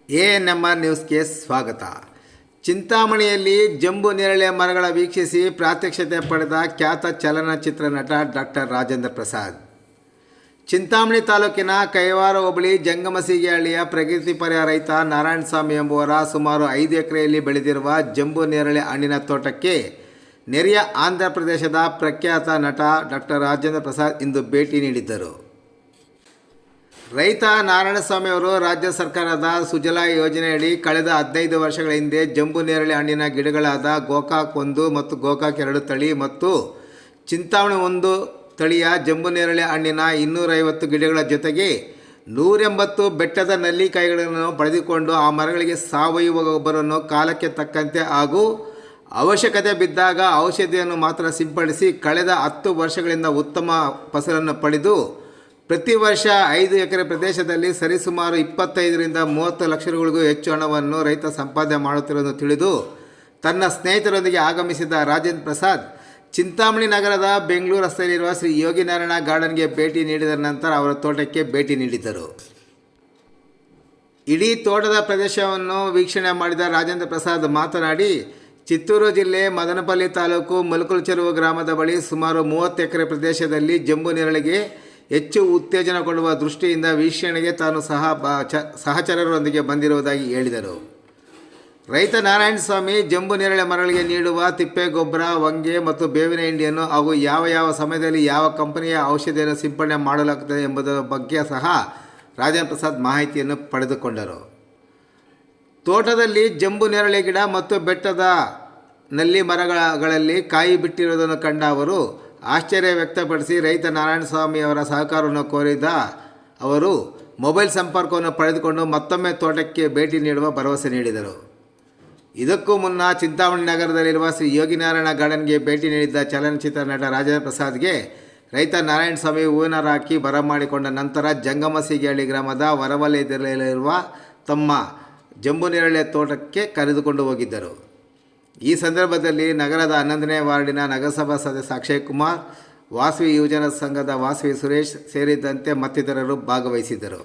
ANMR ನ್ಯೂಸ್ಗೆ ಸ್ವಾಗತ. ಚಿಂತಾಮಣಿಯಲ್ಲಿ ಜಂಬೂ ನೇರಳೆ ಮರಗಳ ವೀಕ್ಷಿಸಿ ಪ್ರಾತ್ಯಕ್ಷತೆ ಪಡೆದ ಖ್ಯಾತ ಚಲನಚಿತ್ರ ನಟ ಡಾಕ್ಟರ್ ರಾಜೇಂದ್ರ ಪ್ರಸಾದ್. ಚಿಂತಾಮಣಿ ತಾಲೂಕಿನ ಕೈವಾರ ಹೋಬಳಿ ಜಂಗಮಸಿಗೆಹಳ್ಳಿಯ ಪ್ರಗತಿಪರ ರೈತ ನಾರಾಯಣಸ್ವಾಮಿ ಎಂಬುವರ ಸುಮಾರು 5 ಎಕರೆಯಲ್ಲಿ ಬೆಳೆದಿರುವ ಜಂಬೂ ನೇರಳೆ ಹಣ್ಣಿನ ತೋಟಕ್ಕೆ ನೆರೆಯ ಆಂಧ್ರ ಪ್ರದೇಶದ ಪ್ರಖ್ಯಾತ ನಟ ಡಾಕ್ಟರ್ ರಾಜೇಂದ್ರ ಪ್ರಸಾದ್ ಇಂದು ಭೇಟಿ ನೀಡಿದ್ದರು. ರೈತ ನಾರಾಯಣಸ್ವಾಮಿ ಅವರು ರಾಜ್ಯ ಸರ್ಕಾರದ ಸುಜಲಾ ಯೋಜನೆಯಡಿ ಕಳೆದ 15 ವರ್ಷಗಳ ಹಿಂದೆ ಜಂಬೂ ನೇರಳೆ ಹಣ್ಣಿನ ಗಿಡಗಳಾದ ಗೋಕಾಕ್ 1 ಮತ್ತು ಗೋಕಾಕ್ 2 ತಳಿ ಮತ್ತು ಚಿಂತಾಮಣಿ 1 ತಳಿಯ ಜಂಬೂ ನೇರಳೆ ಹಣ್ಣಿನ 250 ಗಿಡಗಳ ಜೊತೆಗೆ 180 ಬೆಟ್ಟದ ನಲ್ಲಿಕಾಯಿಗಳನ್ನು ಪಡೆದುಕೊಂಡು ಆ ಮರಗಳಿಗೆ ಸಾವಯವ ಗೊಬ್ಬರವನ್ನು ಕಾಲಕ್ಕೆ ತಕ್ಕಂತೆ ಹಾಗೂ ಅವಶ್ಯಕತೆ ಬಿದ್ದಾಗ ಔಷಧಿಯನ್ನು ಮಾತ್ರ ಸಿಂಪಡಿಸಿ ಕಳೆದ 10 ವರ್ಷಗಳಿಂದ ಉತ್ತಮ ಫಸಲನ್ನು ಪಡೆದು ಪ್ರತಿ ವರ್ಷ 5 ಎಕರೆ ಪ್ರದೇಶದಲ್ಲಿ ಸರಿಸುಮಾರು 25ರಿಂದ 30 ಲಕ್ಷ ರೂಗಳಿಗೂ ಹೆಚ್ಚು ಹಣವನ್ನು ರೈತ ಸಂಪಾದನೆ ಮಾಡುತ್ತಿರುವುದನ್ನು ತಿಳಿದು ತನ್ನ ಸ್ನೇಹಿತರೊಂದಿಗೆ ಆಗಮಿಸಿದ ರಾಜೇಂದ್ರ ಪ್ರಸಾದ್ ಚಿಂತಾಮಣಿ ನಗರದ ಬೆಂಗಳೂರು ರಸ್ತೆಯಲ್ಲಿರುವ ಶ್ರೀ ಯೋಗಿನಾರಾಯಣ ಗಾರ್ಡನ್ಗೆ ಭೇಟಿ ನೀಡಿದ ನಂತರ ಅವರ ತೋಟಕ್ಕೆ ಭೇಟಿ ನೀಡಿದ್ದರು. ಇಡೀ ತೋಟದ ಪ್ರದೇಶವನ್ನು ವೀಕ್ಷಣೆ ಮಾಡಿದ ರಾಜೇಂದ್ರ ಪ್ರಸಾದ್ ಮಾತನಾಡಿ, ಚಿತ್ತೂರು ಜಿಲ್ಲೆ ಮದನಪಲ್ಲಿ ತಾಲೂಕು ಮಲ್ಕುಲಚೆರುವು ಗ್ರಾಮದ ಬಳಿ ಸುಮಾರು 30 ಎಕರೆ ಪ್ರದೇಶದಲ್ಲಿ ಜಂಬೂ ನೇರಳೆಗೆ ಹೆಚ್ಚು ಉತ್ತೇಜನ ಕೊಡುವ ದೃಷ್ಟಿಯಿಂದ ವೀಕ್ಷಣೆಗೆ ತಾನು ಸಹಚರರೊಂದಿಗೆ ಬಂದಿರುವುದಾಗಿ ಹೇಳಿದರು. ರೈತ ನಾರಾಯಣಸ್ವಾಮಿ ಜಂಬೂ ನೇರಳೆ ಮರಗಳಿಗೆ ನೀಡುವ ತಿಪ್ಪೆ ಗೊಬ್ಬರ, ಹೊಂಗೆ ಮತ್ತು ಬೇವಿನ ಹಿಂಡಿಯನ್ನು ಹಾಗೂ ಯಾವ ಸಮಯದಲ್ಲಿ ಯಾವ ಕಂಪನಿಯ ಔಷಧಿಯನ್ನು ಸಿಂಪಡಣೆ ಮಾಡಲಾಗುತ್ತದೆ ಎಂಬುದರ ಬಗ್ಗೆ ಸಹ ರಾಜೇಂದ್ರ ಪ್ರಸಾದ್ ಮಾಹಿತಿಯನ್ನು ಪಡೆದುಕೊಂಡರು. ತೋಟದಲ್ಲಿ ಜಂಬೂ ನೇರಳೆ ಗಿಡ ಮತ್ತು ಬೆಟ್ಟದ ನಲ್ಲಿ ಮರಗಳಲ್ಲಿ ಕಾಯಿ ಬಿಟ್ಟಿರುವುದನ್ನು ಕಂಡ ಅವರು ಆಶ್ಚರ್ಯ ವ್ಯಕ್ತಪಡಿಸಿ ರೈತ ನಾರಾಯಣಸ್ವಾಮಿ ಅವರ ಸಹಕಾರವನ್ನು ಕೋರಿದ ಅವರು ಮೊಬೈಲ್ ಸಂಪರ್ಕವನ್ನು ಪಡೆದುಕೊಂಡು ಮತ್ತೊಮ್ಮೆ ತೋಟಕ್ಕೆ ಭೇಟಿ ನೀಡುವ ಭರವಸೆ ನೀಡಿದರು. ಇದಕ್ಕೂ ಮುನ್ನ ಚಿಂತಾಮಣಿ ನಗರದಲ್ಲಿರುವ ಶ್ರೀ ಯೋಗಿನಾರಾಯಣ ಗಾರ್ಡನ್ಗೆ ಭೇಟಿ ನೀಡಿದ್ದ ಚಲನಚಿತ್ರ ನಟ ರಾಜೇಂದ್ರ ಪ್ರಸಾದ್ಗೆ ರೈತ ನಾರಾಯಣಸ್ವಾಮಿ ಹೂವಿನ ರಾಖಿ ಬರಮಾಡಿಕೊಂಡ ನಂತರ ಜಂಗಮಸಿಗೆಹಳ್ಳಿ ಗ್ರಾಮದ ಹೊರವಲಯದಲ್ಲಿರುವ ತಮ್ಮ ಜಂಬೂ ನೇರಳೆ ತೋಟಕ್ಕೆ ಕರೆದುಕೊಂಡು ಹೋಗಿದ್ದರು. ಈ ಸಂದರ್ಭದಲ್ಲಿ ನಗರದ 11ನೇ ವಾರ್ಡಿನ ನಗರಸಭಾ ಸದಸ್ಯ ಅಕ್ಷಯ್ ಕುಮಾರ್, ವಾಸವಿ ಯುವಜನ ಸಂಘದ ವಾಸವಿ ಸುರೇಶ್ ಸೇರಿದಂತೆ ಮತ್ತಿತರರು ಭಾಗವಹಿಸಿದ್ದರು.